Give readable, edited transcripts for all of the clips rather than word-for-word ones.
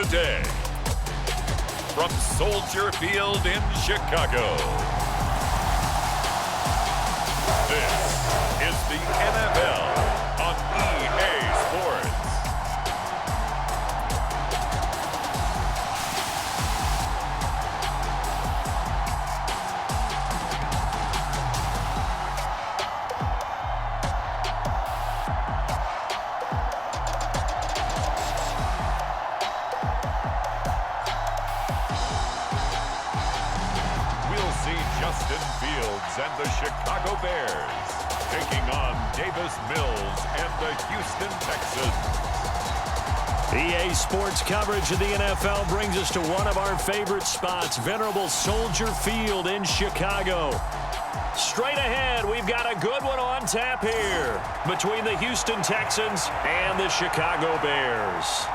today. From Soldier Field in Chicago, this is the NFL on EA Sports. And the Chicago Bears taking on Davis Mills and the Houston Texans. EA Sports coverage of the NFL brings us to one of our favorite spots, venerable Soldier Field in Chicago. Straight ahead, we've got a good one on tap here between the Houston Texans and the Chicago Bears.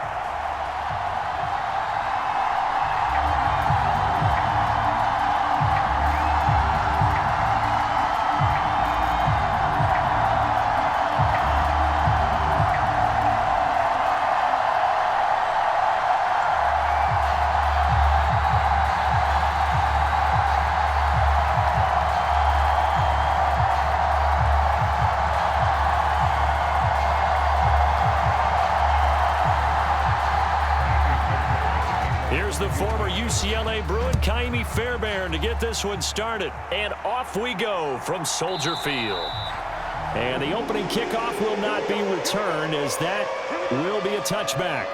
The former UCLA Bruin, Kaimi Fairbairn, to get this one started. And off we go from Soldier Field. And the opening kickoff will not be returned, as that will be a touchback.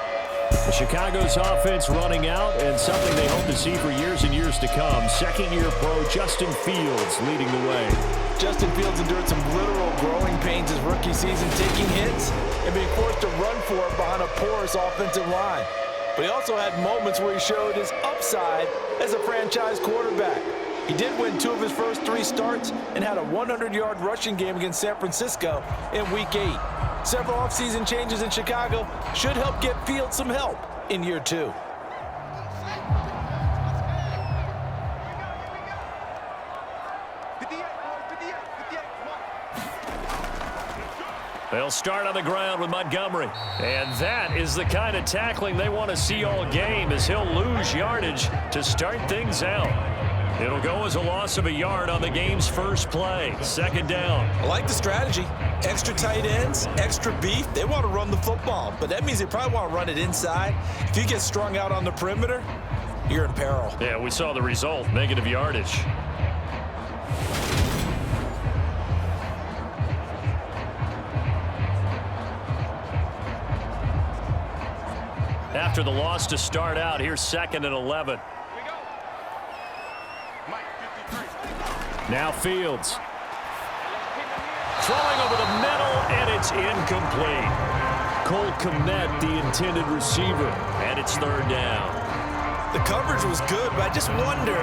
The Chicago's offense running out, and something they hope to see for years and years to come. Second-year pro Justin Fields leading the way. Justin Fields endured some literal growing pains his rookie season, taking hits and being forced to run for it behind a porous offensive line. But he also had moments where he showed his upside as a franchise quarterback. He did win 2 of his first 3 starts and had a 100-yard rushing game against San Francisco in Week 8. Several offseason changes in Chicago should help get Fields some help in year 2. They'll start on the ground with Montgomery. And that is the kind of tackling they want to see all game, as he'll lose yardage to start things out. It'll go as a loss of a yard on the game's first play. Second down. I like the strategy. Extra tight ends, extra beef. They want to run the football, but that means they probably want to run it inside. If you get strung out on the perimeter, you're in peril. Yeah, we saw the result, negative yardage. After the loss to start out, here's 2nd and 11. Now Fields. Throwing over the middle, and it's incomplete. Cole Kmet, the intended receiver, and it's 3rd down. The coverage was good, but I just wonder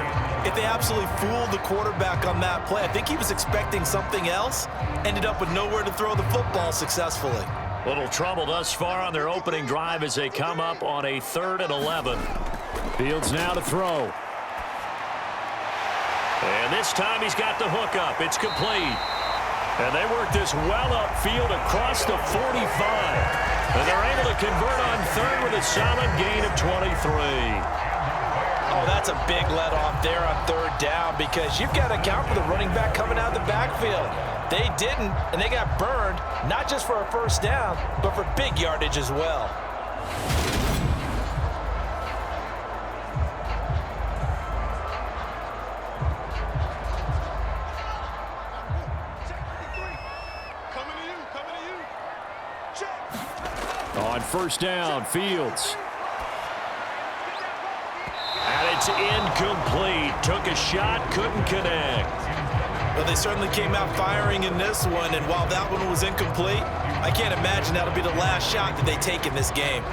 if they absolutely fooled the quarterback on that play. I think he was expecting something else, ended up with nowhere to throw the football successfully. Little trouble thus far on their opening drive as they come up on a 3rd and 11. Fields now to throw. And this time he's got the hook up. It's complete. And they work this well upfield across the 45. And they're able to convert on 3rd with a solid gain of 23. Oh, that's a big let off there on 3rd down, because you've got to account for the running back coming out of the backfield. They didn't, and they got burned, not just for a 1st down, but for big yardage as well. On 1st down, Fields. And it's incomplete. Took a shot, couldn't connect. Well, they certainly came out firing in this one, and while that one was incomplete, I can't imagine that'll be the last shot that they take in this game.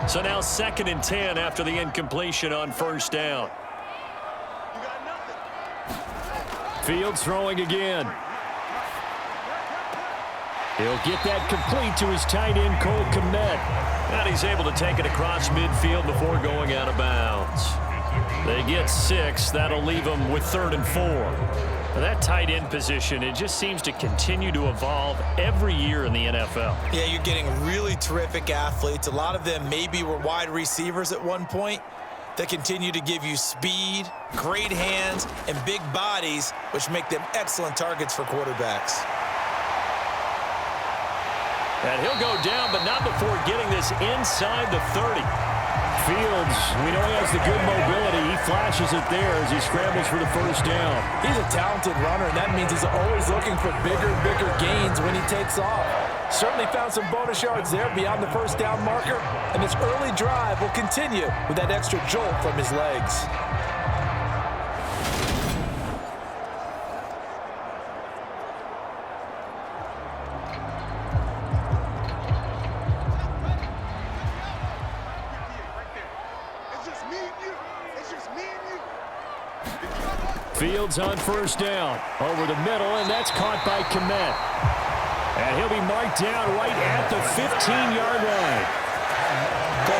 So now 2nd and 10 after the incompletion on 1st down. Fields throwing again. He'll get that complete to his tight end, Cole Kmet. And he's able to take it across midfield before going out of bounds. They get 6. That'll leave them with 3rd and 4. That tight end position, it just seems to continue to evolve every year in the NFL. Yeah, you're getting really terrific athletes. A lot of them maybe were wide receivers at one point that continue to give you speed, great hands, and big bodies, which make them excellent targets for quarterbacks. And he'll go down, but not before getting this inside the 30. Fields, we know he has the good mobility. He flashes it there as he scrambles for the first down. He's a talented runner, and that means he's always looking for bigger and bigger gains when he takes off. Certainly found some bonus yards there beyond the first down marker, and this early drive will continue with that extra jolt from his legs. Fields on first down. Over the middle, and that's caught by Komet. And he'll be marked down right at the 15-yard line.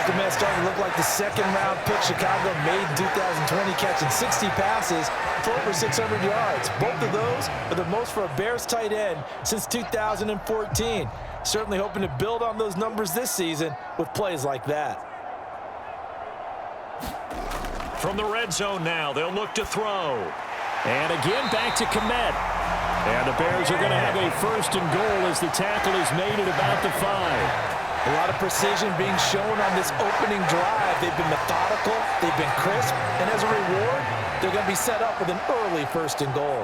Komet starting to look like the second-round pick Chicago made in 2020, catching 60 passes for over 600 yards. Both of those are the most for a Bears tight end since 2014. Certainly hoping to build on those numbers this season with plays like that. From the red zone now, they'll look to throw. And again, back to Komet. And the Bears are going to have a first and goal as the tackle is made at about the 5. A lot of precision being shown on this opening drive. They've been methodical, they've been crisp, and as a reward, they're going to be set up with an early first and goal.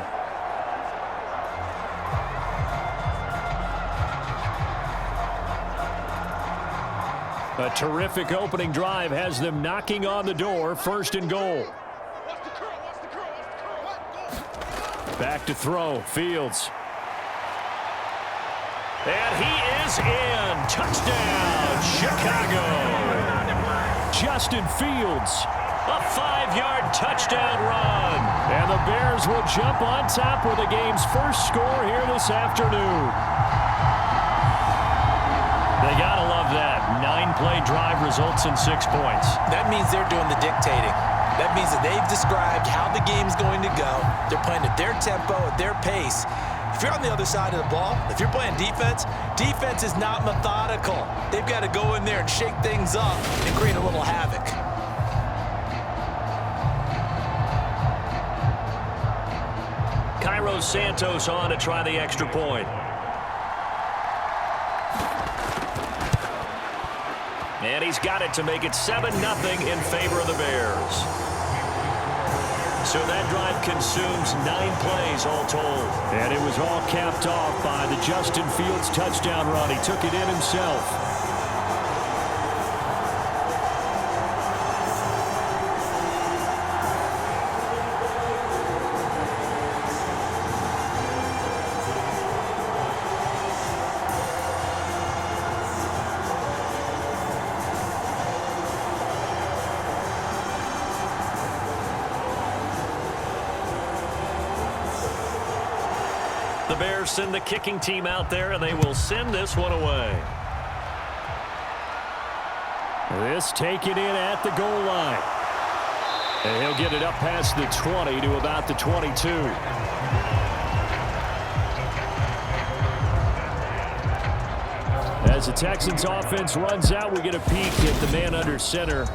A terrific opening drive has them knocking on the door, first and goal. Back to throw, Fields. And he is in. Touchdown, Chicago. Justin Fields, a 5-yard touchdown run. And the Bears will jump on top with the game's first score here this afternoon. They gotta love that. 9-play drive results in 6 points. That means they're doing the dictating. That means that they've described how the game's going to go. They're playing at their tempo, at their pace. If you're on the other side of the ball, if you're playing defense, defense is not methodical. They've got to go in there and shake things up and create a little havoc. Cairo Santos on to try the extra point. And he's got it to make it 7-0 in favor of the Bears. So that drive consumes 9 plays all told. And it was all capped off by the Justin Fields touchdown run. He took it in himself. The Bears send the kicking team out there, and they will send this one away. This taken in at the goal line. And he'll get it up past the 20 to about the 22. As the Texans offense runs out, we get a peek at the man under center.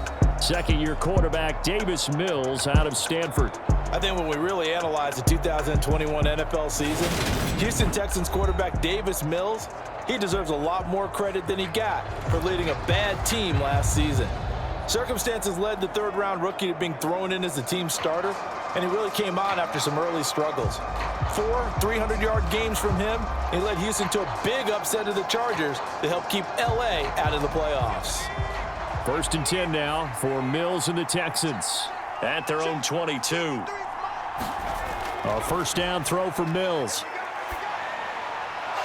Second-year quarterback Davis Mills out of Stanford. I think when we really analyze the 2021 NFL season, Houston Texans quarterback Davis Mills, he deserves a lot more credit than he got for leading a bad team last season. Circumstances led the third-round rookie to being thrown in as the team starter, and he really came on after some early struggles. 4 300-yard games from him, he led Houston to a big upset of the Chargers to help keep L.A. out of the playoffs. First and 10 now for Mills and the Texans at their own 22. A first down throw for Mills.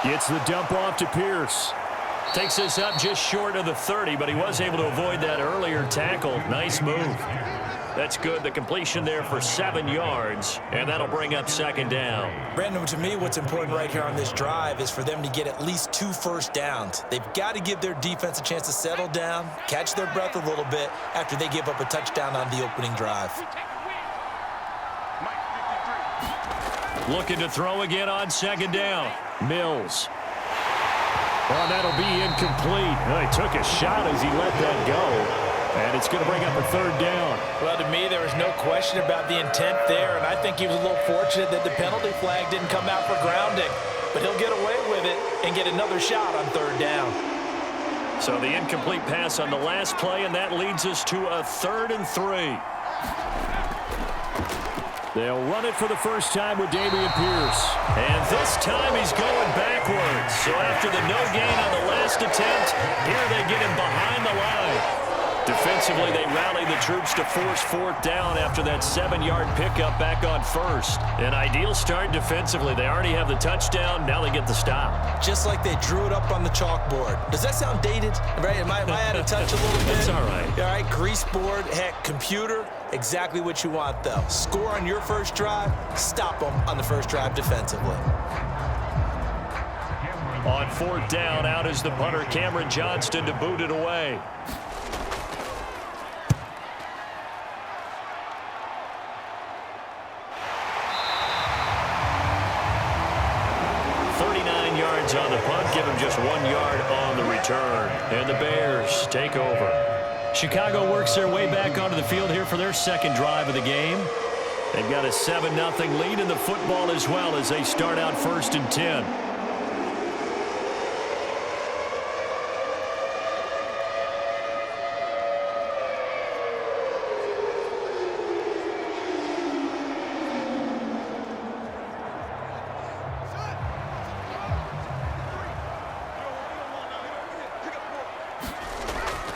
Gets the dump off to Pierce. Takes this up just short of the 30, but he was able to avoid that earlier tackle. Nice move. That's good. The completion there for 7 yards, and that'll bring up second down. Brandon, to me, what's important right here on this drive is for them to get at least 2 first downs. They've got to give their defense a chance to settle down, catch their breath a little bit after they give up a touchdown on the opening drive. Looking to throw again on second down. Mills. Well, that'll be incomplete. Well, he took a shot as he let that go. And it's going to bring up a third down. Well, to me, there was no question about the intent there, and I think he was a little fortunate that the penalty flag didn't come out for grounding. But he'll get away with it and get another shot on third down. So the incomplete pass on the last play, and that leads us to a 3rd and 3. They'll run it for the first time with Dameon Pierce. And this time he's going backwards. So after the no gain on the last attempt, here they get him behind the line. Defensively, they rally the troops to force 4th down after that 7-yard pickup back on 1st. An ideal start defensively. They already have the touchdown. Now they get the stop. Just like they drew it up on the chalkboard. Does that sound dated? Right? Am I out of touch a little bit? It's all right. All right, grease board, heck, computer, exactly what you want, though. Score on your first drive, stop them on the first drive defensively. On 4th down, out is the punter, Cameron Johnston, to boot it away. On the punt, give him just 1 yard on the return. And the Bears take over. Chicago works their way back onto the field here for their second drive of the game. They've got a 7-0 lead in the football as well as they start out 1st and 10.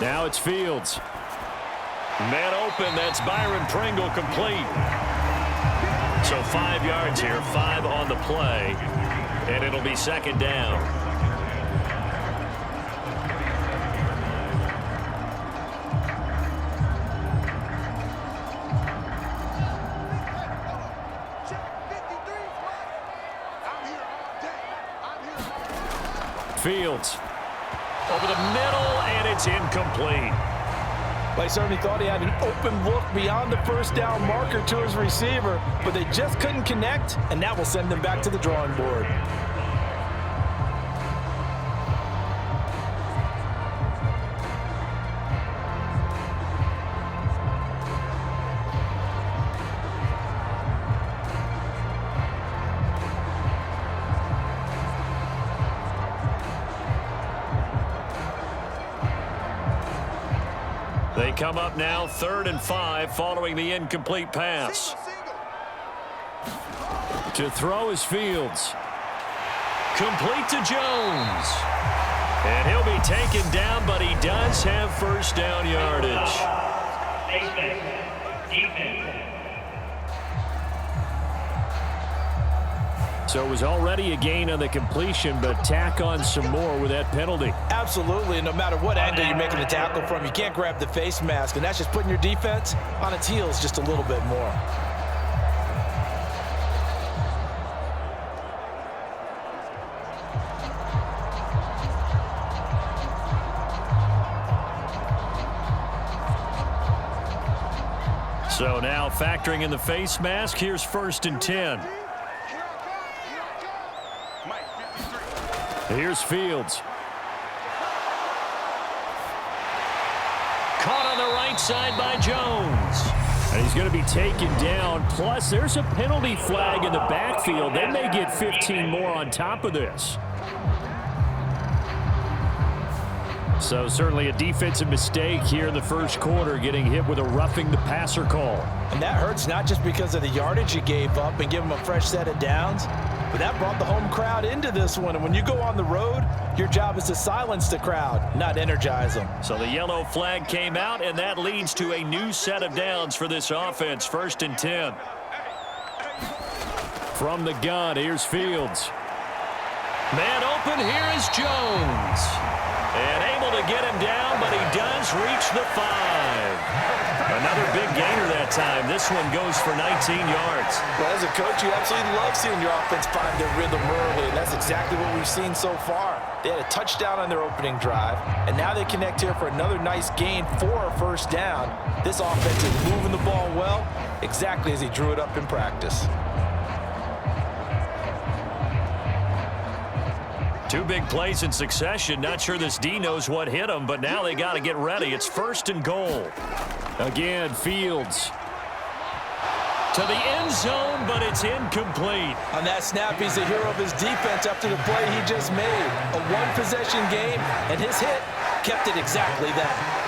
Now it's Fields. Man open, that's Byron Pringle complete. So 5 yards here, 5 on the play, and it'll be 2nd down. Fields. Over the middle, and it's incomplete. Well, he certainly thought he had an open look beyond the first down marker to his receiver, but they just couldn't connect, and that will send them back to the drawing board. They come up now 3rd and 5 following the incomplete pass. To throw is Fields. Complete to Jones. And he'll be taken down, but he does have first down yardage. So it was already a gain on the completion, but tack on some more with that penalty. Absolutely, and no matter what angle you're making the tackle from, you can't grab the face mask, and that's just putting your defense on its heels just a little bit more. So now factoring in the face mask, here's 1st and 10. Here's Fields. Caught on the right side by Jones. And he's going to be taken down. Plus, there's a penalty flag in the backfield. They may get 15 more on top of this. So certainly a defensive mistake here in the first quarter, getting hit with a roughing the passer call. And that hurts not just because of the yardage you gave up and give them a fresh set of downs, but that brought the home crowd into this one. And when you go on the road, your job is to silence the crowd, not energize them. So the yellow flag came out, and that leads to a new set of downs for this offense. 1st and 10. From the gun, here's Fields. Man open, here is Jones. And able to get him down, but he does reach the 5. Another big gainer that time. This one goes for 19 yards. Well, as a coach, you absolutely love seeing your offense find their rhythm early, and that's exactly what we've seen so far. They had a touchdown on their opening drive, and now they connect here for another nice gain for a first down. This offense is moving the ball well, exactly as he drew it up in practice. Two big plays in succession. Not sure this D knows what hit him, but now they got to get ready. It's 1st and goal. Again, Fields to the end zone, but it's incomplete. On that snap, he's the hero of his defense after the play he just made. A one-possession game, and his hit kept it exactly that.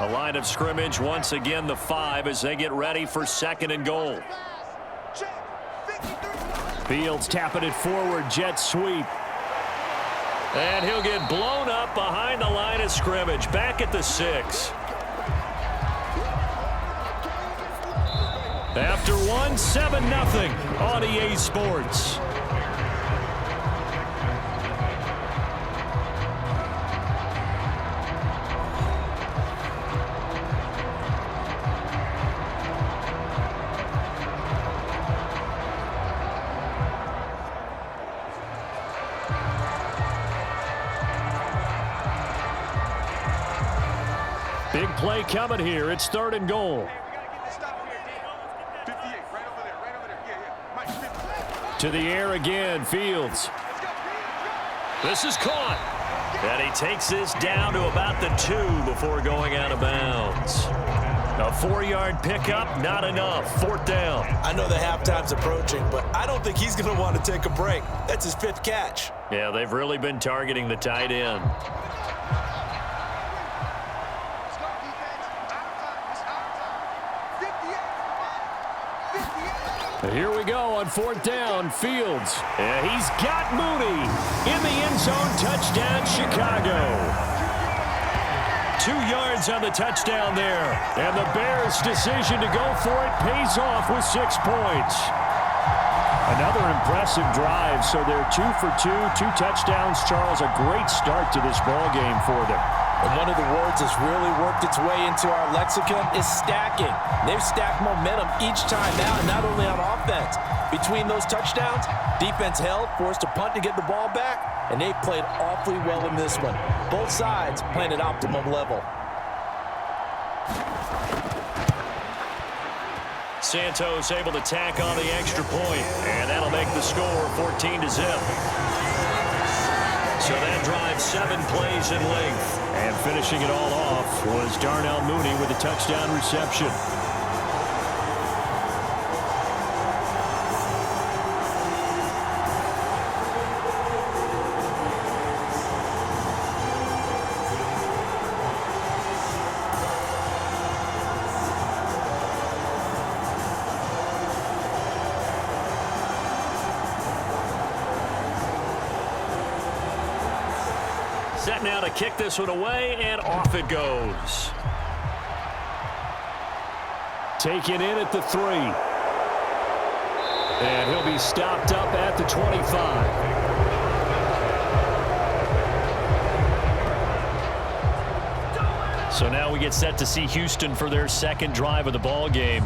A line of scrimmage, once again the 5 as they get ready for 2nd and goal. Fields tapping it forward, jet sweep. And he'll get blown up behind the line of scrimmage, back at the 6. After one, 7-0 on EA Sports. Big play coming here. It's 3rd and goal. To the air again, Fields. This is caught. And he takes this down to about the 2 before going out of bounds. A 4-yard pickup, not enough. 4th down. I know the halftime's approaching, but I don't think he's going to want to take a break. That's his 5th catch. Yeah, they've really been targeting the tight end. Here we go on 4th down. Fields. And he's got Mooney in the end zone. Touchdown, Chicago. 2 yards on the touchdown there. And the Bears' decision to go for it pays off with 6 points. Another impressive drive. So they're 2 for 2, 2 touchdowns. Charles, a great start to this ball game for them. And one of the words that's really worked its way into our lexicon is stacking. They've stacked momentum each time out, and not only on offense. Between those touchdowns, defense held, forced a punt to get the ball back, and they played awfully well in this one. Both sides playing at optimum level. Santos able to tack on the extra point, and that'll make the score 14-0. So that drives 7 plays in length. And finishing it all off was Darnell Mooney with a touchdown reception. Set now to kick this one away, and off it goes. Taken in at the 3. And he'll be stopped up at the 25. So now we get set to see Houston for their 2nd drive of the ball game.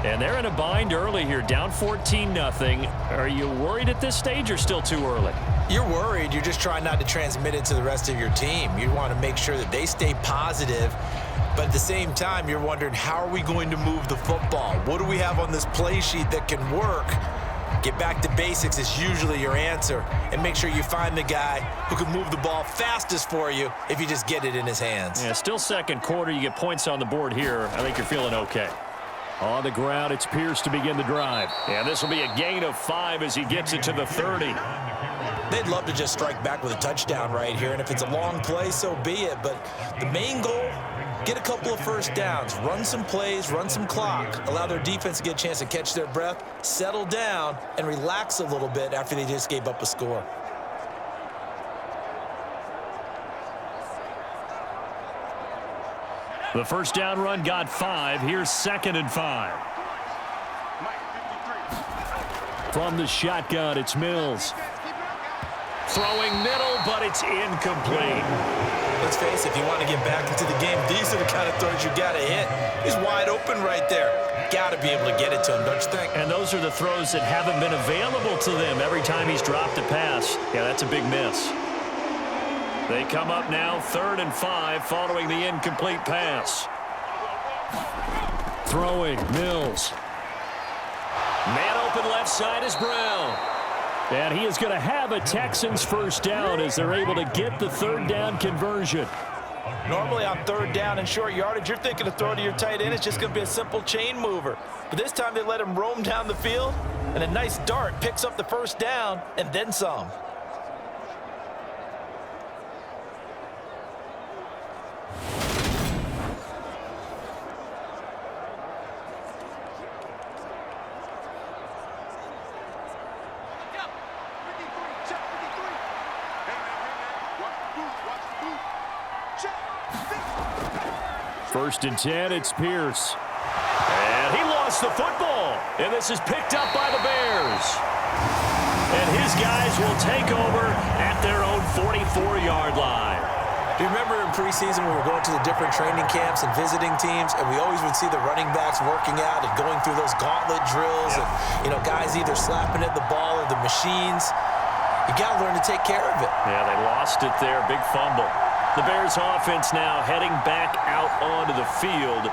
And they're in a bind early here, down 14-0. Are you worried at this stage or still too early? You're worried. You're just trying not to transmit it to the rest of your team. You want to make sure that they stay positive. But at the same time, you're wondering, how are we going to move the football? What do we have on this play sheet that can work? Get back to basics is usually your answer. And make sure you find the guy who can move the ball fastest for you if you just get it in his hands. Yeah, still 2nd quarter. You get points on the board here. I think you're feeling okay. On the ground, it's Pierce to begin the drive. And this will be a gain of 5 as he gets it to the 30. They'd love to just strike back with a touchdown right here, and if it's a long play, so be it. But the main goal, get a couple of first downs, run some plays, run some clock, allow their defense to get a chance to catch their breath, settle down, and relax a little bit after they just gave up a score. The first down run got 5. Here's 2nd and 5. From the shotgun, it's Mills. Throwing middle, but it's incomplete. Let's face it, if you want to get back into the game, these are the kind of throws you got to hit. He's wide open right there. Got to be able to get it to him, don't you think? And those are the throws that haven't been available to them every time he's dropped a pass. Yeah, that's a big miss. They come up now 3rd and 5 following the incomplete pass. Throwing, Mills. Man open left side is Brown. And he is going to have a Texans first down as they're able to get the third down conversion. Normally on third down and short yardage, you're thinking of throwing to your tight end. It's just going to be a simple chain mover. But this time they let him roam down the field, and a nice dart picks up the first down and then some. First and 10, it's Pierce. And he lost the football. And this is picked up by the Bears. And his guys will take over at their own 44-yard line. Do you remember in preseason we were going to the different training camps and visiting teams, and we always would see the running backs working out and going through those gauntlet drills, and, you know, guys either slapping at the ball or the machines. You got to learn to take care of it. Yeah, they lost it there. Big fumble. The Bears offense now heading back out onto the field.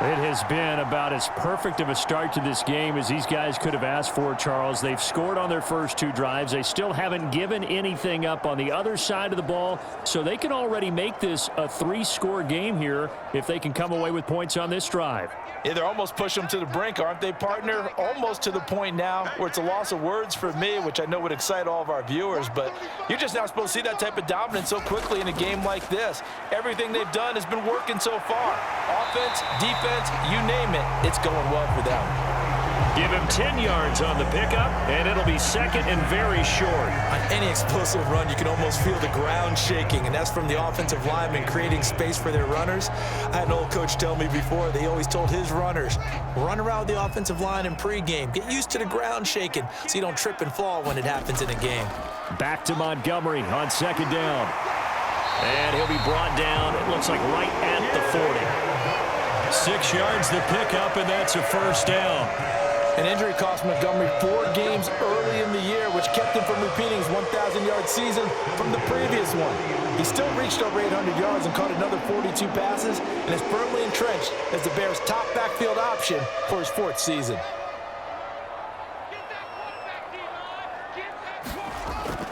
It has been about as perfect of a start to this game as these guys could have asked for, Charles. They've scored on their first two drives. They still haven't given anything up on the other side of the ball, so they can already make this a three-score game here if they can come away with points on this drive. Yeah, they're almost pushing them to the brink, aren't they, partner? Almost to the point now where it's a loss of words for me, which I know would excite all of our viewers, but you're just not supposed to see that type of dominance so quickly in a game like this. Everything they've done has been working so far. Offense, defense, you name it, it's going well for them. Give him 10 yards on the pickup, and it'll be second and very short. On any explosive run, you can almost feel the ground shaking, and that's from the offensive linemen creating space for their runners. I had an old coach tell me before, they always told his runners, run around the offensive line in pregame. Get used to the ground shaking so you don't trip and fall when it happens in a game. Back to Montgomery on second down. And he'll be brought down, it looks like right at the 40. 6 yards the pickup, and that's a first down. An injury cost Montgomery 4 games early in the year, which kept him from repeating his 1,000-yard season from the previous one. He still reached over 800 yards and caught another 42 passes and is firmly entrenched as the Bears' top backfield option for his 4th season.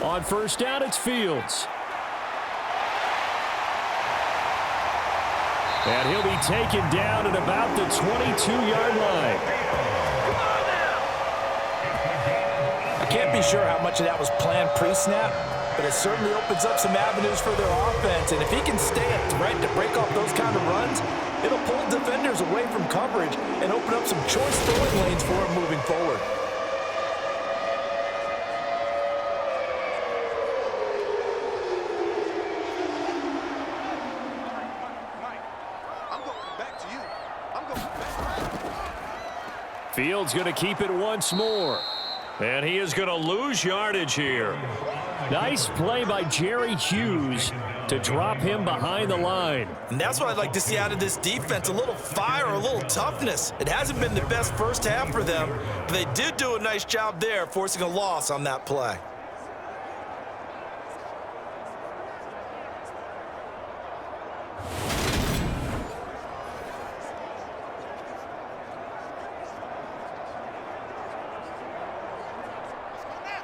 On first down, it's Fields. And he'll be taken down at about the 22-yard line. I can't be sure how much of that was planned pre-snap, but it certainly opens up some avenues for their offense. And if he can stay a threat to break off those kind of runs, it'll pull defenders away from coverage and open up some choice throwing lanes for him moving forward. Fields going to keep it once more. And he is going to lose yardage here. Nice play by Jerry Hughes to drop him behind the line. And that's what I'd like to see out of this defense, a little fire, a little toughness. It hasn't been the best first half for them, but they did do a nice job there, forcing a loss on that play.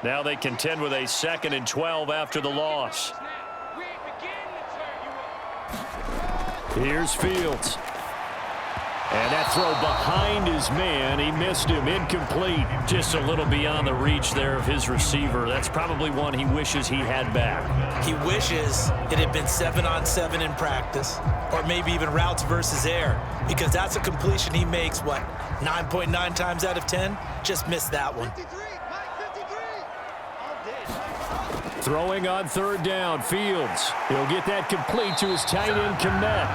Now they contend with a 2nd and 12 after the loss. Here's Fields. And that throw behind his man. He missed him. Incomplete. Just a little beyond the reach there of his receiver. That's probably one he wishes he had back. He wishes it had been 7-on-7 in practice, or maybe even routes versus air, because that's a completion he makes, 9.9 times out of 10? Just missed that one. Throwing on third down, Fields. He'll get that complete to his tight end, Kmet.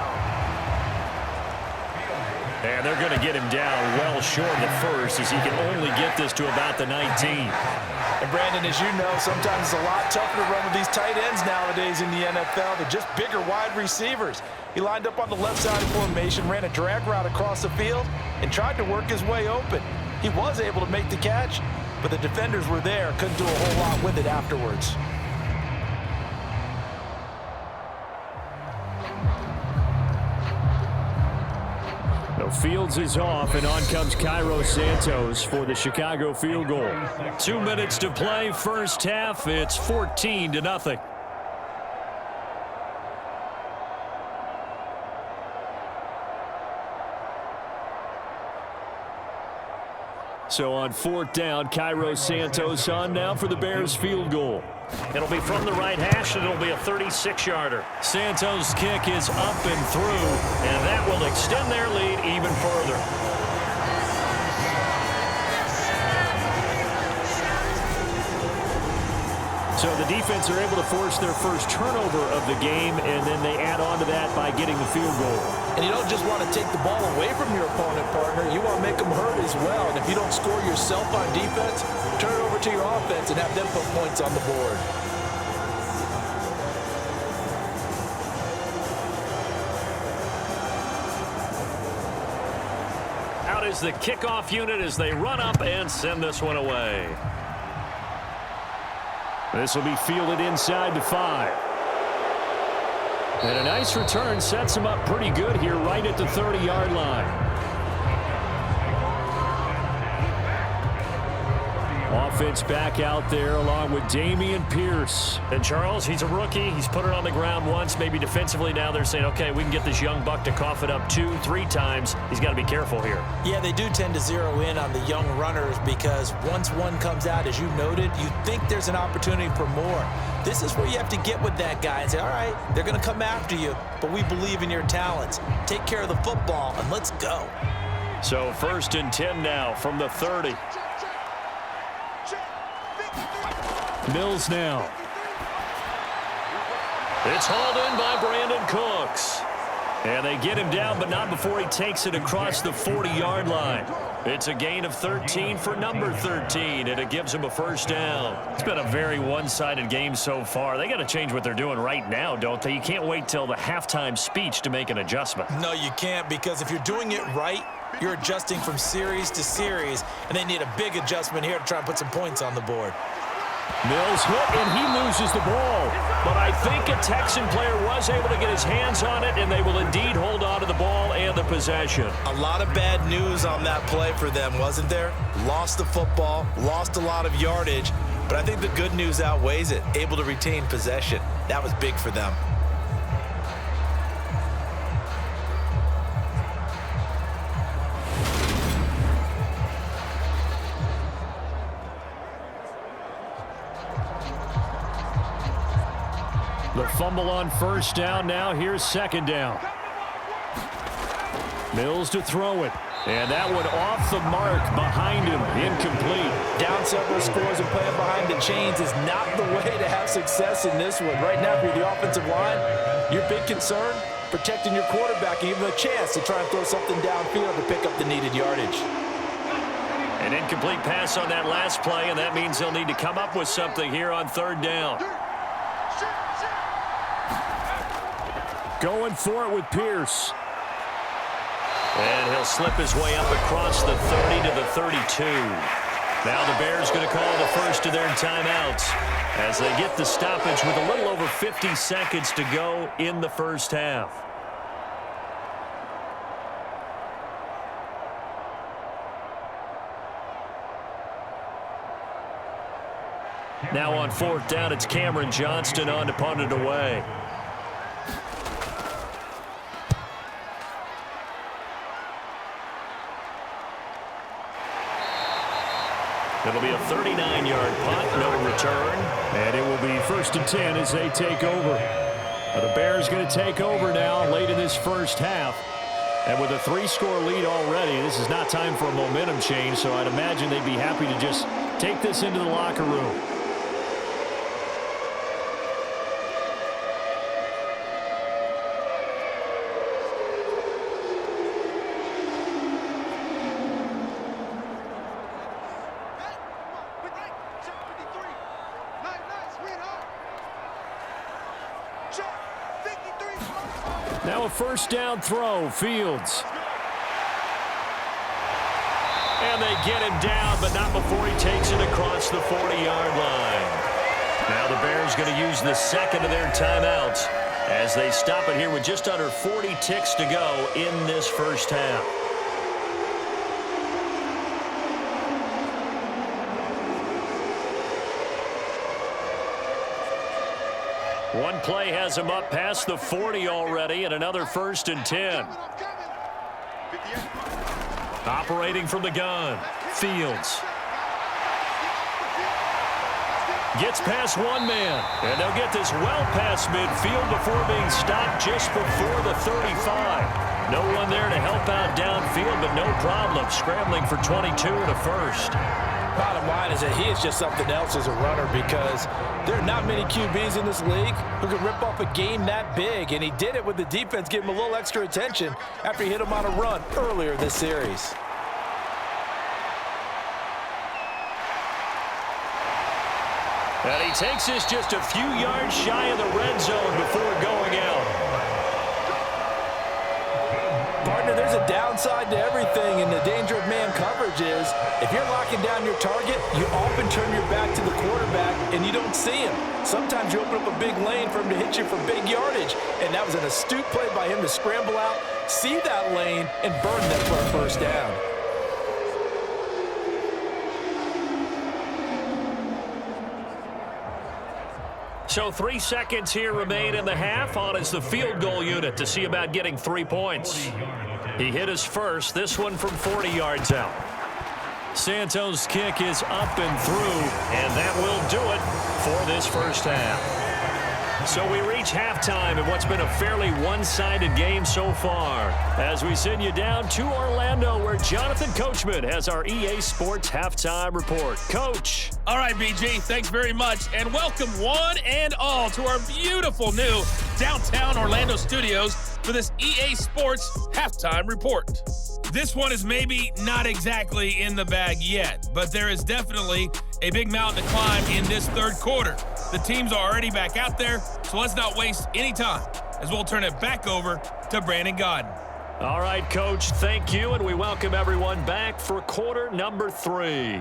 And they're going to get him down well short of the first, as he can only get this to about the 19. And Brandon, as you know, sometimes it's a lot tougher to run with these tight ends nowadays in the NFL. They're just bigger wide receivers. He lined up on the left side of formation, ran a drag route across the field, and tried to work his way open. He was able to make the catch, but the defenders were there, couldn't do a whole lot with it afterwards. The Fields is off, and on comes Cairo Santos for the Chicago field goal. 2 minutes to play, first half. It's 14-0. So on fourth down, Cairo Santos on now for the Bears field goal. It'll be from the right hash, and it'll be a 36-yarder. Santos' kick is up and through, and that will extend their lead even further. So the defense are able to force their first turnover of the game, and then they add on to that by getting the field goal. And you don't just want to take the ball away from your opponent, partner. You want to make them hurt as well. And if you don't score yourself on defense, turn it over to your offense and have them put points on the board. Out is the kickoff unit as they run up and send this one away. This will be fielded inside the 5. And a nice return sets him up pretty good here right at the 30-yard line. Offense back out there along with Dameon Pierce. And Charles, he's a rookie. He's put it on the ground once. Maybe defensively now they're saying, okay, we can get this young buck to cough it up 2, 3 times. He's got to be careful here. Yeah, they do tend to zero in on the young runners because once one comes out, as you noted, you think there's an opportunity for more. This is where you have to get with that guy and say, all right, they're going to come after you, but we believe in your talents. Take care of the football, and let's go. So 1st and 10 now from the 30. Mills now. It's hauled in by Brandon Cooks. And they get him down, but not before he takes it across the 40-yard line. It's a gain of 13 for number 13, and it gives him a first down. It's been a very one-sided game so far. They got to change what they're doing right now, don't they? You can't wait till the halftime speech to make an adjustment. No, you can't, because if you're doing it right, you're adjusting from series to series, and they need a big adjustment here to try and put some points on the board. Mills hit, and he loses the ball. But I think a Texan player was able to get his hands on it, and they will indeed hold on to the ball and the possession. A lot of bad news on that play for them, wasn't there? Lost the football, lost a lot of yardage, but I think the good news outweighs it. Able to retain possession. That was big for them. The fumble on first down now. Here's second down. Mills to throw it. And that one off the mark behind him. Incomplete. Down several scores and playing behind the chains is not the way to have success in this one. Right now, if you're the offensive line, your big concern, protecting your quarterback and giving him a chance to try and throw something downfield to pick up the needed yardage. An incomplete pass on that last play, and that means they'll need to come up with something here on third down. Going for it with Pierce. And he'll slip his way up across the 30 to the 32. Now the Bears going to call the first of their timeouts as they get the stoppage with a little over 50 seconds to go in the first half. Now on fourth down, it's Cameron Johnston on to punt it away. It'll be a 39-yard punt, no return. And it will be 1st and 10 as they take over. The Bears going to take over now late in this first half. And with a 3-score lead already, this is not time for a momentum change, so I'd imagine they'd be happy to just take this into the locker room. Now a first down throw, Fields. And they get him down, but not before he takes it across the 40-yard line. Now the Bears going to use the second of their timeouts as they stop it here with just under 40 ticks to go in this first half. One play has him up past the 40 already, and another 1st and 10. Operating from the gun, Fields. Gets past one man, and they'll get this well past midfield before being stopped just before the 35. No one there to help out downfield, but no problem scrambling for 22 and a first. Bottom line is that he is just something else as a runner, because there are not many QBs in this league who can rip off a game that big, and he did it with the defense giving him a little extra attention after he hit him on a run earlier this series. And he takes this just a few yards shy of the red zone before going out. Partner, there's a downside to everything, and the danger of man coverage is if you're locking down your target, you often turn your back to the quarterback and you don't see him. Sometimes you open up a big lane for him to hit you for big yardage, and that was an astute play by him to scramble out, see that lane, and burn them for a first down. So 3 seconds here remain in the half. On is the field goal unit to see about getting 3 points. He hit his first, this one from 40 yards out. Santos' kick is up and through, and that will do it for this first half. So we reach halftime in what's been a fairly one-sided game so far, as we send you down to Orlando, where Jonathan Coachman has our EA Sports Halftime Report. Coach. All right, BG, thanks very much, and welcome one and all to our beautiful new downtown Orlando studios for this EA Sports Halftime Report. This one is maybe not exactly in the bag yet, but there is definitely a big mountain to climb in this third quarter. The teams are already back out there, so let's not waste any time as we'll turn it back over to Brandon Godden. All right, Coach, thank you, and we welcome everyone back for quarter number 3.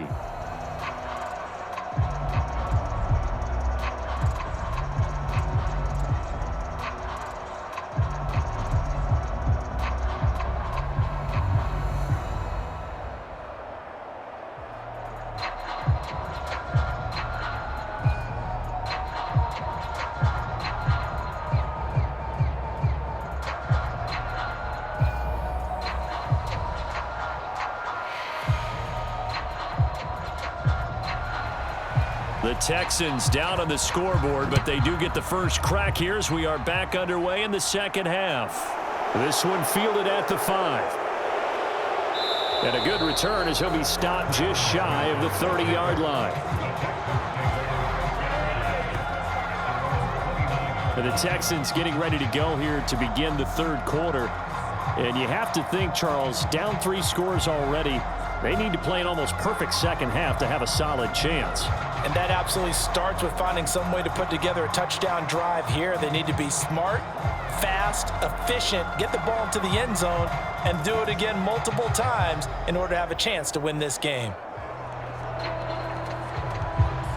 The Texans down on the scoreboard, but they do get the first crack here as we are back underway in the second half. This one fielded at the 5. And a good return as he'll be stopped just shy of the 30-yard line. And the Texans getting ready to go here to begin the third quarter. And you have to think, Charles, down 3 scores already. They need to play an almost perfect second half to have a solid chance. And that absolutely starts with finding some way to put together a touchdown drive here. They need to be smart, fast, efficient, get the ball into the end zone, and do it again multiple times in order to have a chance to win this game.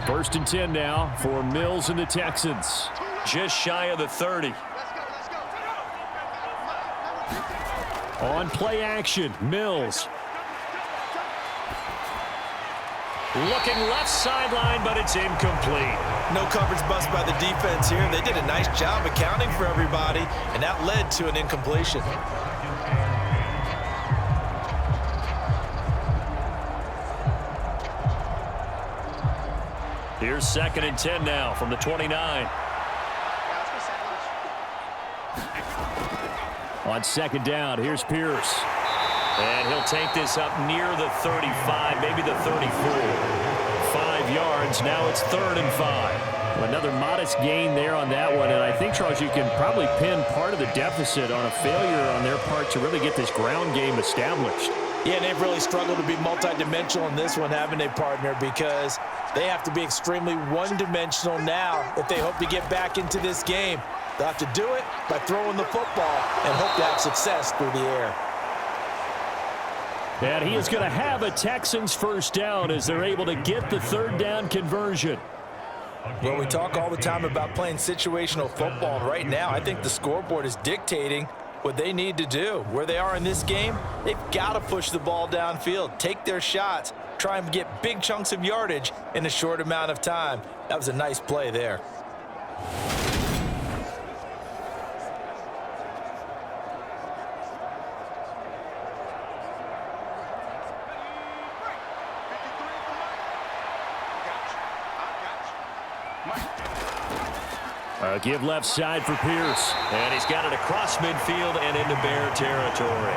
1st and 10 now for Mills and the Texans. Just shy of the 30. On play action, Mills. Looking left sideline, but it's incomplete. No coverage bust by the defense here. They did a nice job accounting for everybody, and that led to an incompletion. Here's 2nd and 10 now from the 29. On 2nd down, here's Pierce. And he'll take this up near the 35, maybe the 34. 5 yards, now it's 3rd and 5. Another modest gain there on that one, and I think, Charles, you can probably pin part of the deficit on a failure on their part to really get this ground game established. Yeah, and they've really struggled to be multidimensional in this one, haven't they, partner? Because they have to be extremely one-dimensional now if they hope to get back into this game. They'll have to do it by throwing the football and hope to have success through the air. And he is going to have a Texans first down as they're able to get the 3rd down conversion. Well, we talk all the time about playing situational football. Right now, I think the scoreboard is dictating what they need to do. Where they are in this game, they've got to push the ball downfield, take their shots, try and get big chunks of yardage in a short amount of time. That was a nice play there. Give left side for Pierce. And he's got it across midfield and into Bear territory.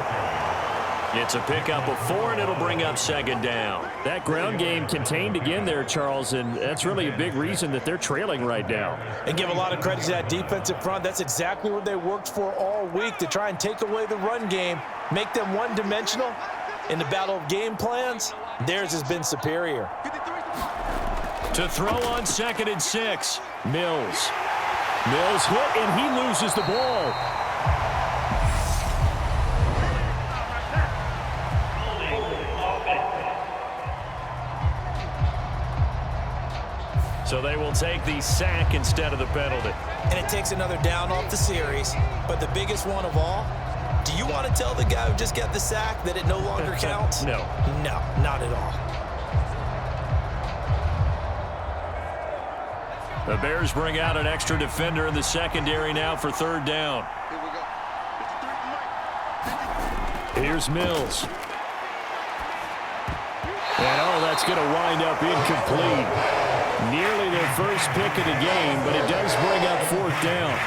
It's a pickup of 4, and it'll bring up second down. That ground game contained again there, Charles, and that's really a big reason that they're trailing right now. And give a lot of credit to that defensive front. That's exactly what they worked for all week, to try and take away the run game, make them one-dimensional. In the battle of game plans, theirs has been superior. To throw on 2nd and 6, Mills. Mills hit, and he loses the ball. So they will take the sack instead of the penalty. And it takes another down off the series. But the biggest one of all, do you want to tell the guy who just got the sack that it no longer counts? No. No, not at all. The Bears bring out an extra defender in the secondary now for 3rd down. Here's Mills. And that's going to wind up incomplete. Nearly their first pick of the game, but it does bring up 4th down.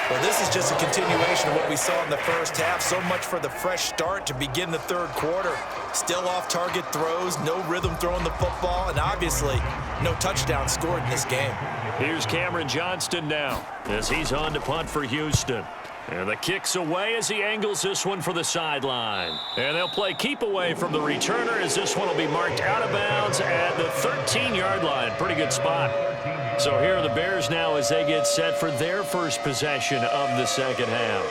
Well, this is just a continuation of what we saw in the first half. So much for the fresh start to begin the 3rd quarter. Still off-target throws, no rhythm throwing the football, and obviously no touchdown scored in this game. Here's Cameron Johnston now as he's on to punt for Houston. And the kick's away as he angles this one for the sideline. And they'll play keep away from the returner as this one will be marked out of bounds at the 13-yard line. Pretty good spot. So here are the Bears now as they get set for their first possession of the second half.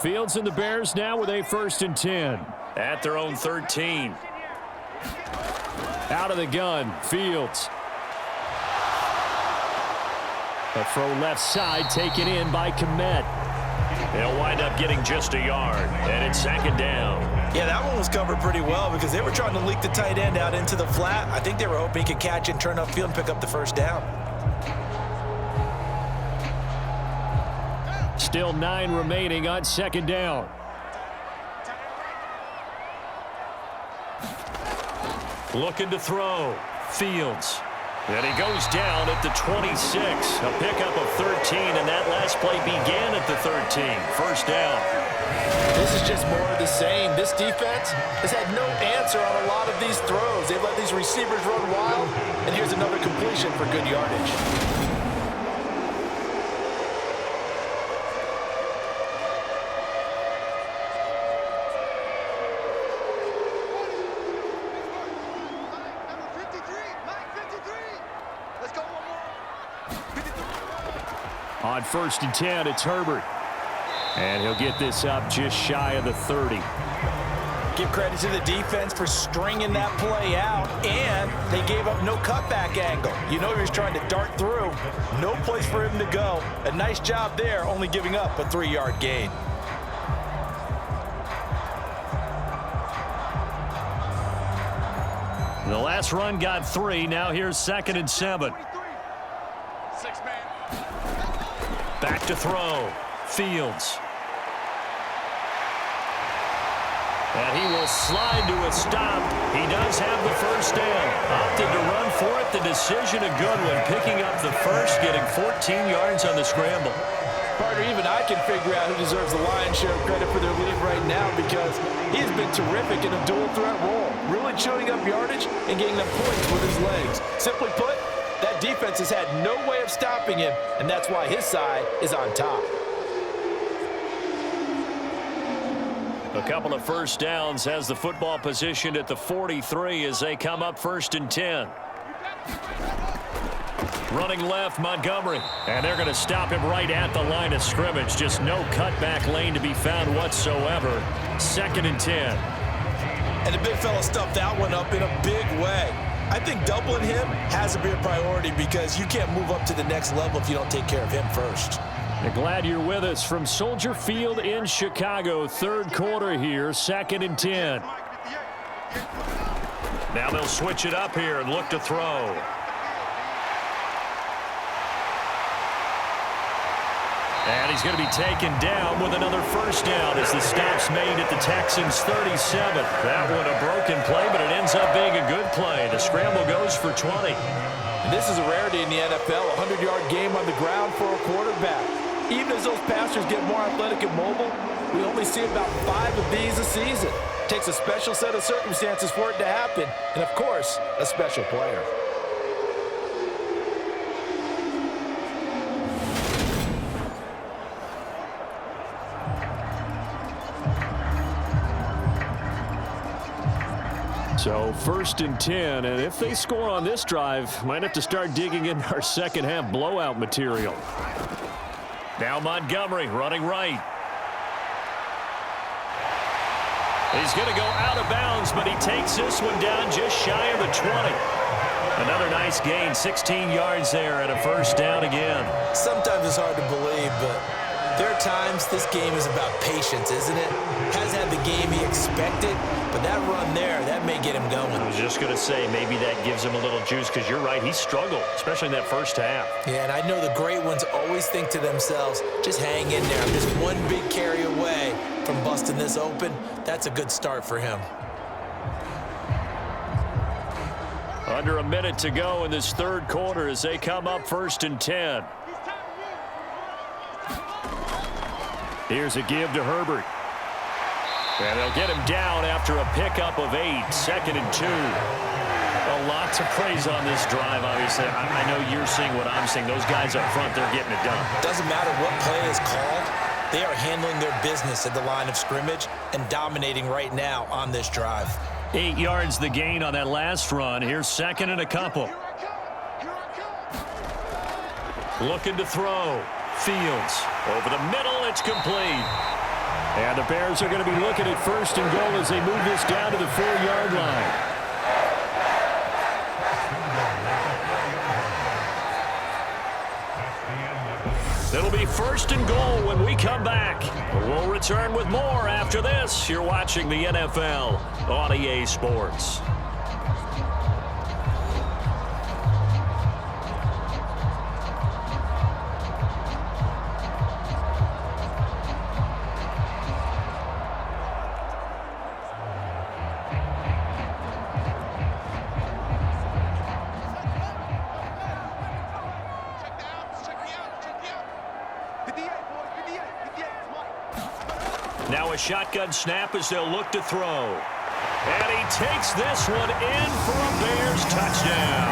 Fields and the Bears now with a 1st and 10. At their own 13. Out of the gun, Fields. A throw left side taken in by Komet. They'll wind up getting just a yard, and it's 2nd down. Yeah, that one was covered pretty well because they were trying to leak the tight end out into the flat. I think they were hoping he could catch and turn upfield and pick up the 1st down. Still 9 remaining on 2nd down. Looking to throw. Fields. And he goes down at the 26. A pickup of 13, and that last play began at the 13. 1st down. This is just more of the same. This defense has had no answer on a lot of these throws. They've let these receivers run wild, and here's another completion for good yardage. On 1st and 10, it's Herbert. And he'll get this up just shy of the 30. Give credit to the defense for stringing that play out, and they gave up no cutback angle. You know he was trying to dart through. No place for him to go. A nice job there, only giving up a 3-yard gain. The last run got 3. Now here's 2nd and 7. Back to throw. Fields. And he will slide to a stop. He does have the 1st down. Opted to run for it. The decision a good one. Picking up the 1st, getting 14 yards on the scramble. Partner, even I can figure out who deserves the lion's share of credit for their lead right now because he's been terrific in a dual threat role. Really chewing up yardage and getting them points with his legs. Simply put, that defense has had no way of stopping him, and that's why his side is on top. A couple of 1st downs has the football positioned at the 43 as they come up 1st and 10. Running left, Montgomery. And they're going to stop him right at the line of scrimmage. Just no cutback lane to be found whatsoever. 2nd and 10. And the big fella stuffed that one up in a big way. I think doubling him has to be a priority because you can't move up to the next level if you don't take care of him first. Glad you're with us from Soldier Field in Chicago. 3rd quarter here, 2nd and 10. Now they'll switch it up here and look to throw. And he's going to be taken down with another first down as the stop's made at the Texans' 37. That one a broken play, but it ends up being a good play. The scramble goes for 20. And this is a rarity in the NFL, a 100-yard game on the ground for a quarterback. Even as those passers get more athletic and mobile, we only see about 5 of these a season. It takes a special set of circumstances for it to happen, and of course, a special player. So 1st and 10, and if they score on this drive, might have to start digging in our second half blowout material. Now Montgomery running right. He's going to go out of bounds, but he takes this one down just shy of the 20. Another nice gain, 16 yards there and a first down again. Sometimes it's hard to believe, but there are times this game is about patience, isn't it? Hasn't had the game he expected, but that run there, that may get him going. I was just going to say, maybe that gives him a little juice, because you're right, he struggled, especially in that first half. Yeah, and I know the great ones always think to themselves, just hang in there. I'm just one big carry away from busting this open. That's a good start for him. Under a minute to go in this third quarter as they come up 1st and 10. Here's a give to Herbert. And they'll get him down after a pickup of 8. 2nd and 2. Well, lots of praise on this drive, obviously. I know you're seeing what I'm seeing. Those guys up front, they're getting it done. Doesn't matter what play is called. They are handling their business at the line of scrimmage and dominating right now on this drive. 8 yards the gain on that last run. Here's 2nd and a couple. Looking to throw. Fields. Over the middle, it's complete. And the Bears are going to be looking at 1st and goal as they move this down to the 4-yard line. It'll be 1st and goal when we come back. We'll return with more after this. You're watching the NFL on EA Sports. Now a shotgun snap as they'll look to throw. And he takes this one in for a Bears touchdown.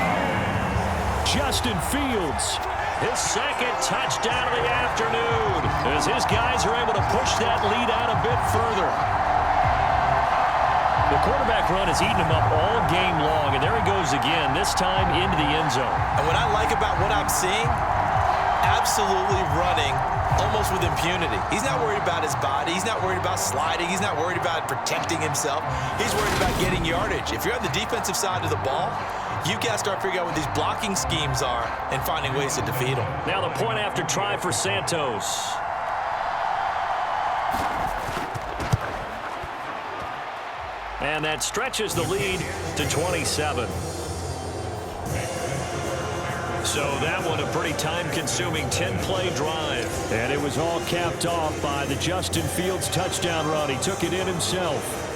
Justin Fields, his 2nd touchdown of the afternoon, as his guys are able to push that lead out a bit further. The quarterback run has eaten him up all game long, and there he goes again, this time into the end zone. And what I like about what I'm seeing, absolutely running almost with impunity. He's not worried about his body. He's not worried about sliding. He's not worried about protecting himself. He's worried about getting yardage. If you're on the defensive side of the ball, you got to start figuring out what these blocking schemes are and finding ways to defeat them. Now the point after try for Santos. And that stretches the lead to 27. So that one a pretty time-consuming 10-play drive. And it was all capped off by the Justin Fields touchdown run. He took it in himself.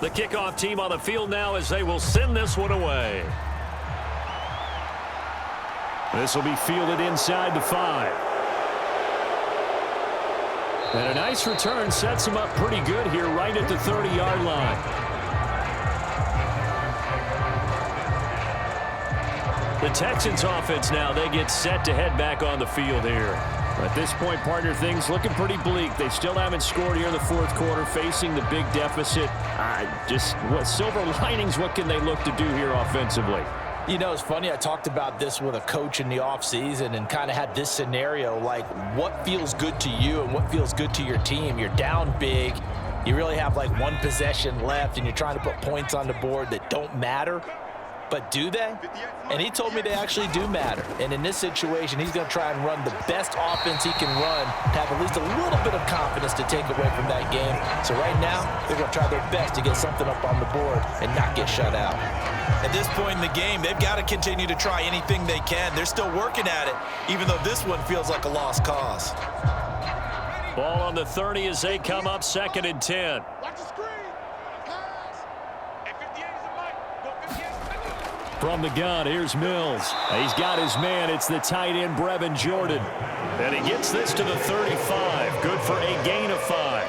The kickoff team on the field now as they will send this one away. This will be fielded inside the 5. And a nice return sets him up pretty good here right at the 30-yard line. The Texans offense now, they get set to head back on the field here. At this point, partner, things looking pretty bleak. They still haven't scored here in the fourth quarter, facing the big deficit. Just what silver linings, what can they look to do here offensively? You know, it's funny, I talked about this with a coach in the offseason and kind of had this scenario, like what feels good to you and what feels good to your team. You're down big. You really have like one possession left and you're trying to put points on the board that don't matter. But do they? And he told me they actually do matter. And in this situation, he's going to try and run the best offense he can run to have at least a little bit of confidence to take away from that game. So right now, they're going to try their best to get something up on the board and not get shut out. At this point in the game, they've got to continue to try anything they can. They're still working at it, even though this one feels like a lost cause. Ball on the 30 as they come up 2nd and 10. From the gun, here's Mills. He's got his man. It's the tight end, Brevin Jordan. And he gets this to the 35. Good for a gain of 5.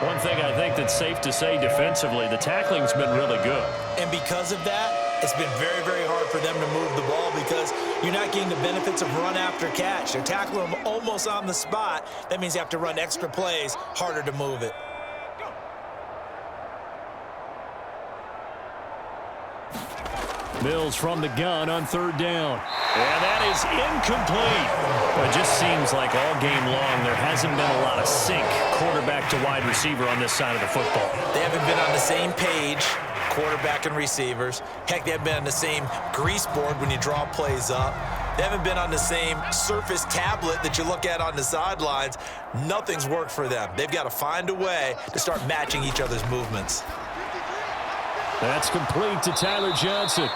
One thing I think that's safe to say defensively, the tackling's been really good. And because of that, it's been very, very hard for them to move the ball because you're not getting the benefits of run after catch. They're tackling them almost on the spot. That means you have to run extra plays, harder to move it. Mills from the gun on 3rd down. And that is incomplete. Well, it just seems like all game long there hasn't been a lot of sync quarterback to wide receiver on this side of the football. They haven't been on the same page, quarterback and receivers. Heck, they haven't been on the same grease board when you draw plays up. They haven't been on the same surface tablet that you look at on the sidelines. Nothing's worked for them. They've got to find a way to start matching each other's movements. That's complete to Tyler Johnston.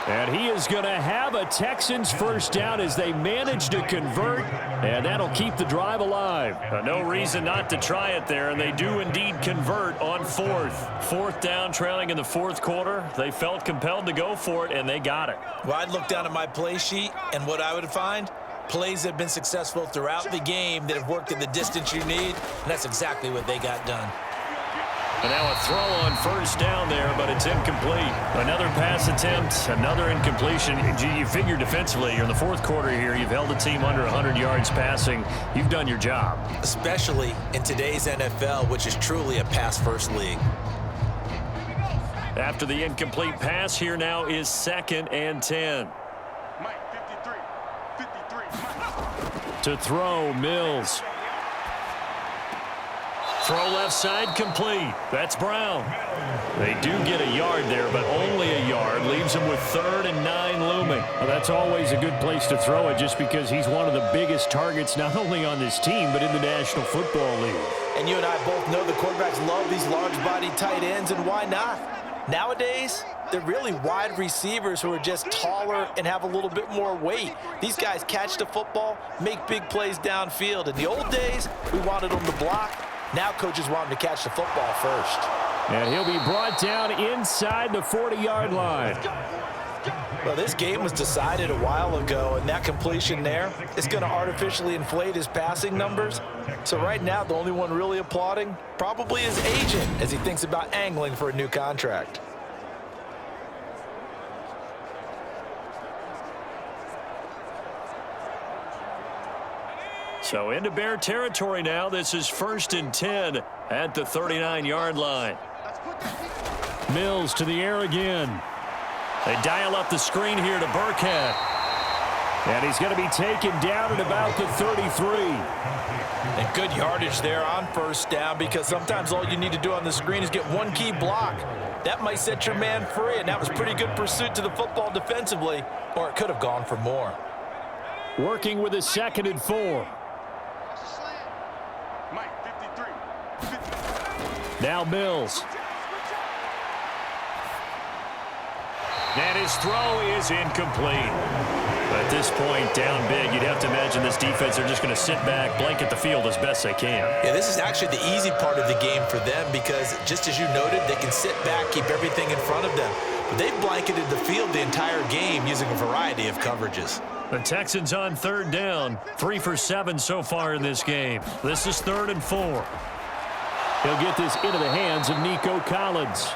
And he is going to have a Texans first down as they manage to convert, and that'll keep the drive alive. No reason not to try it there, and they do indeed convert on 4th. 4th down, trailing in the 4th quarter. They felt compelled to go for it, and they got it. Well, I'd look down at my play sheet, and what I would find, plays that have been successful throughout the game that have worked at the distance you need, and that's exactly what they got done. And now a throw on 1st down there, but it's incomplete. Another pass attempt, another incompletion. You figure defensively, you're in the 4th quarter here. You've held a team under 100 yards passing. You've done your job. Especially in today's NFL, which is truly a pass-first league. After the incomplete pass, here now is 2nd and 10. To throw, Mills. Throw left side complete. That's Brown. They do get a yard there, but only a yard. Leaves him with 3rd and 9 looming. Well, that's always a good place to throw it just because he's one of the biggest targets not only on this team but in the National Football League. And you and I both know the quarterbacks love these large-bodied tight ends, and why not? Nowadays, they're really wide receivers who are just taller and have a little bit more weight. These guys catch the football, make big plays downfield. In the old days, we wanted them to block. Now coaches want him to catch the football first. And he'll be brought down inside the 40-yard line. Well, this game was decided a while ago, and that completion there is going to artificially inflate his passing numbers. So right now, the only one really applauding probably his agent as he thinks about angling for a new contract. So into Bear territory now. This is 1st and 10 at the 39-yard line. Mills to the air again. They dial up the screen here to Burkhead. And he's going to be taken down at about the 33. And good yardage there on 1st down because sometimes all you need to do on the screen is get one key block. That might set your man free, and that was pretty good pursuit to the football defensively, or it could have gone for more. Working with a 2nd and 4. Now Mills. And his throw is incomplete. At this point, down big, you'd have to imagine this defense are just going to sit back, blanket the field as best they can. Yeah, this is actually the easy part of the game for them because, just as you noted, they can sit back, keep everything in front of them. But they've blanketed the field the entire game using a variety of coverages. The Texans on 3rd down, 3 for 7 so far in this game. This is 3rd and 4. He'll get this into the hands of Nico Collins.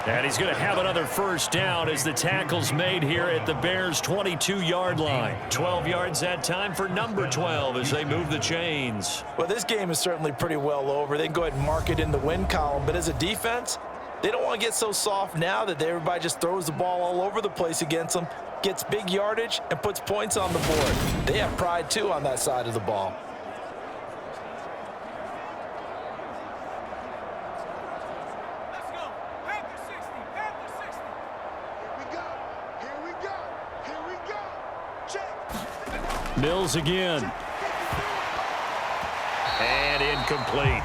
And he's going to have another first down as the tackle's made here at the Bears' 22-yard line. 12 yards that time for number 12 as they move the chains. Well, this game is certainly pretty well over. They can go ahead and mark it in the win column. But as a defense, they don't want to get so soft now that everybody just throws the ball all over the place against them, gets big yardage, and puts points on the board. They have pride, too, on that side of the ball. Mills again. And incomplete.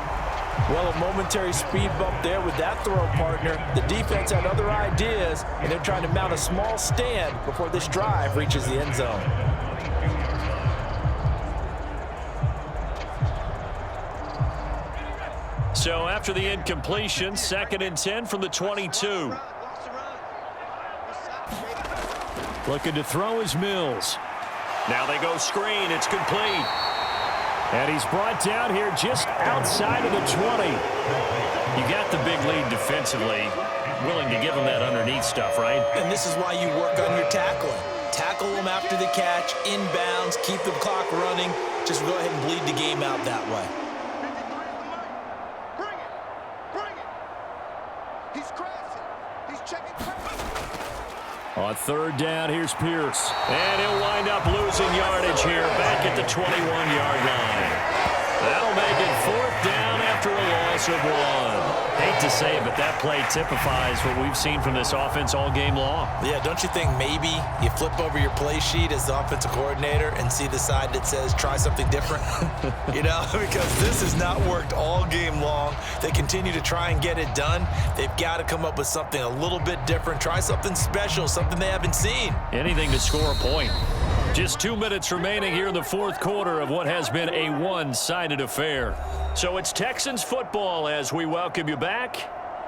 Well, a momentary speed bump there with that throw partner. The defense had other ideas, and they're trying to mount a small stand before this drive reaches the end zone. So after the incompletion, 2nd and 10 from the 22. Looking to throw is Mills. Now they go screen. It's complete. And he's brought down here just outside of the 20. You got the big lead defensively. Willing to give him that underneath stuff, right? And this is why you work on your tackling. Tackle them after the catch, inbounds, keep the clock running. Just go ahead and bleed the game out that way. On 3rd down, here's Pierce. And he'll wind up losing yardage here back at the 21-yard line. That'll make it 4th down after a loss of 1. Hate to say it, but that play typifies what we've seen from this offense all game long. Yeah, don't you think maybe you flip over your play sheet as the offensive coordinator and see the side that says try something different? You know, because this has not worked all game long. They continue to try and get it done. They've got to come up with something a little bit different. Try something special, something they haven't seen. Anything to score a point. Just 2 minutes remaining here in the 4th quarter of what has been a one-sided affair. So it's Texans football as we welcome you back.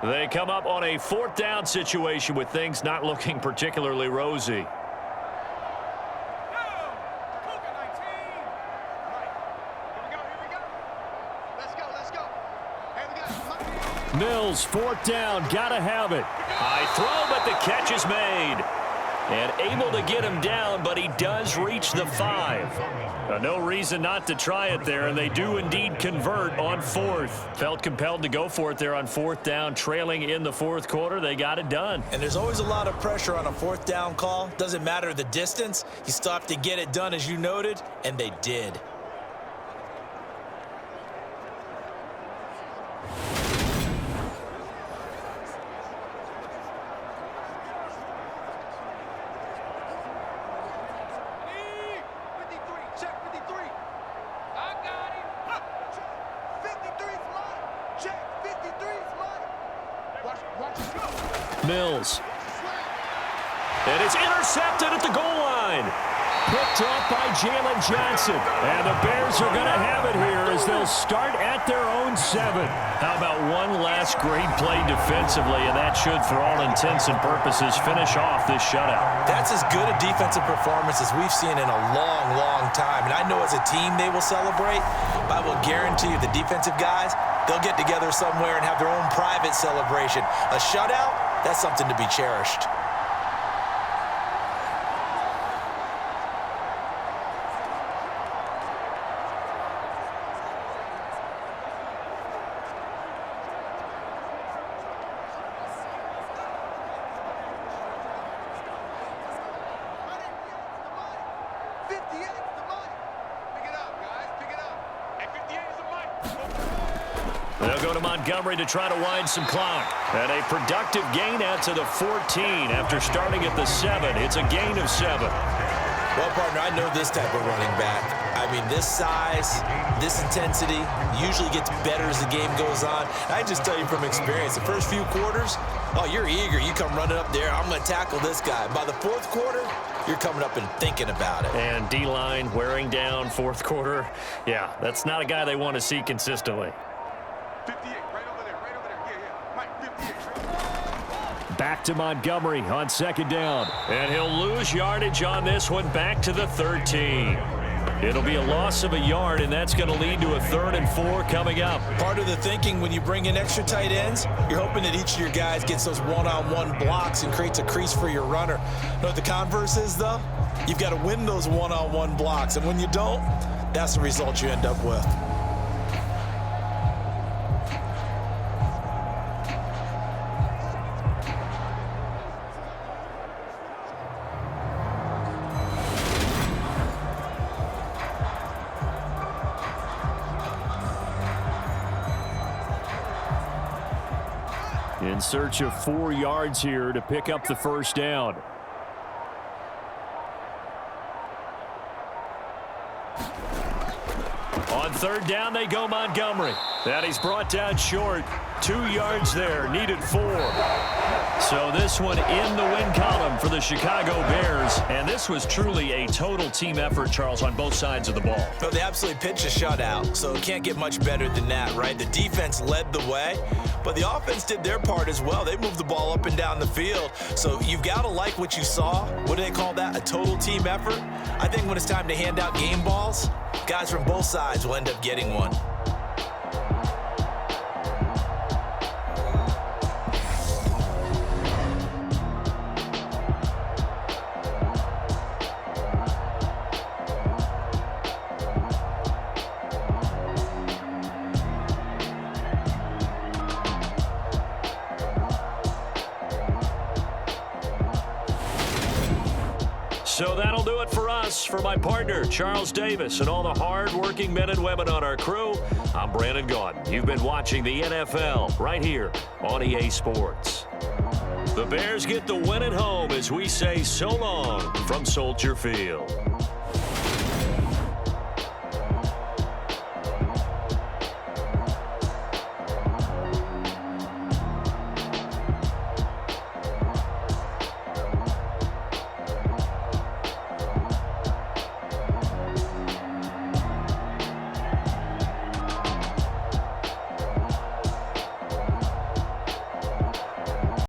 They come up on a 4th down situation with things not looking particularly rosy. Mills, 4th down, gotta have it. High throw, but the catch is made. And able to get him down, but he does reach the 5. No reason not to try it there, and they do indeed convert on 4th. Felt compelled to go for it there on 4th down, trailing in the 4th quarter. They got it done. And there's always a lot of pressure on a 4th down call. Doesn't matter the distance. You still have to get it done, as you noted, and they did. Mills. And it's intercepted at the goal line. Picked off by Johnston. And the Bears are going to have it here as they'll start at their own 7. How about one last great play defensively, and that should, for all intents and purposes, finish off this shutout. That's as good a defensive performance as we've seen in a long, long time. And I know as a team they will celebrate, but I will guarantee you the defensive guys, they'll get together somewhere and have their own private celebration. A shutout, that's something to be cherished. They'll go to Montgomery to try to wind some clock. And a productive gain out to the 14 after starting at the 7. It's a gain of 7. Well, partner, I know this type of running back. I mean, this size, this intensity usually gets better as the game goes on. I just tell you from experience, the first few quarters, oh, you're eager. You come running up there, I'm going to tackle this guy. By the 4th quarter, you're coming up and thinking about it. And D-line wearing down 4th quarter. Yeah, that's not a guy they want to see consistently. 58, right over there. Yeah. Mike, 58. Back to Montgomery on 2nd down. And he'll lose yardage on this one back to the 13. It'll be a loss of a yard, and that's going to lead to a 3rd and 4 coming up. Part of the thinking when you bring in extra tight ends, you're hoping that each of your guys gets those one-on-one blocks and creates a crease for your runner. You know what the converse is, though? You've got to win those one-on-one blocks, and when you don't, that's the result you end up with. In search of 4 yards here to pick up the first down. On 3rd down, they go Montgomery. That he's brought down short. 2 yards there, needed 4. So this one in the win column for the Chicago Bears. And this was truly a total team effort, Charles, on both sides of the ball. Well, they absolutely pitched a shutout, so it can't get much better than that, right? The defense led the way, but the offense did their part as well. They moved the ball up and down the field. So you've got to like what you saw. What do they call that? A total team effort? I think when it's time to hand out game balls, guys from both sides will end up getting one. So that'll do it for us. For my partner, Charles Davis, and all the hard-working men and women on our crew, I'm Brandon Gaudin. You've been watching the NFL right here on EA Sports. The Bears get the win at home as we say so long from Soldier Field.